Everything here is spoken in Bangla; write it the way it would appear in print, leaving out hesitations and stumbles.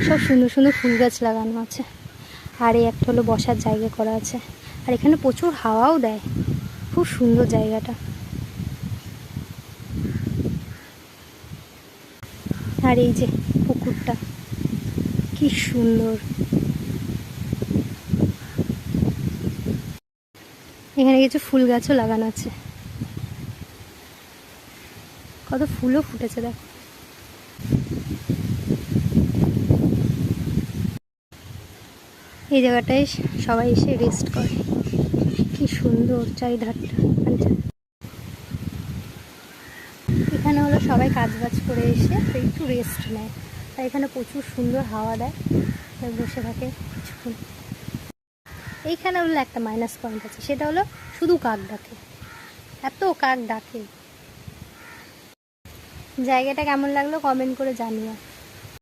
সব সুন্দর সুন্দর ফুল গাছ লাগানো আছে। আর এই একটা হলো বসার জায়গা করা আছে। আর এখানে প্রচুর হাওয়াও দেয়, খুব সুন্দর জায়গাটা। আর এই যে পুকুরটা কি সুন্দর। এখানে কিছু ফুল গাছও লাগানো আছে, কত ফুলও ফুটেছে দেখো। এই জায়গাটায় সবাই এসে রেস্ট করে, কি সুন্দর চারিধারটা। এখানে হলো সবাই কাজবাজ করে এসে একটু রেস্ট নেয়, আর এখানে প্রচুর সুন্দর হাওয়া দেয়, বসে থাকে কিছুক্ষণ। এইখানে হলো একটা মাইনাস পয়েন্ট আছে, সেটা হলো শুধু কাক ডাকে, এত কাক ডাকে। জায়গাটা কেমন লাগলো কমেন্ট করে জানিও।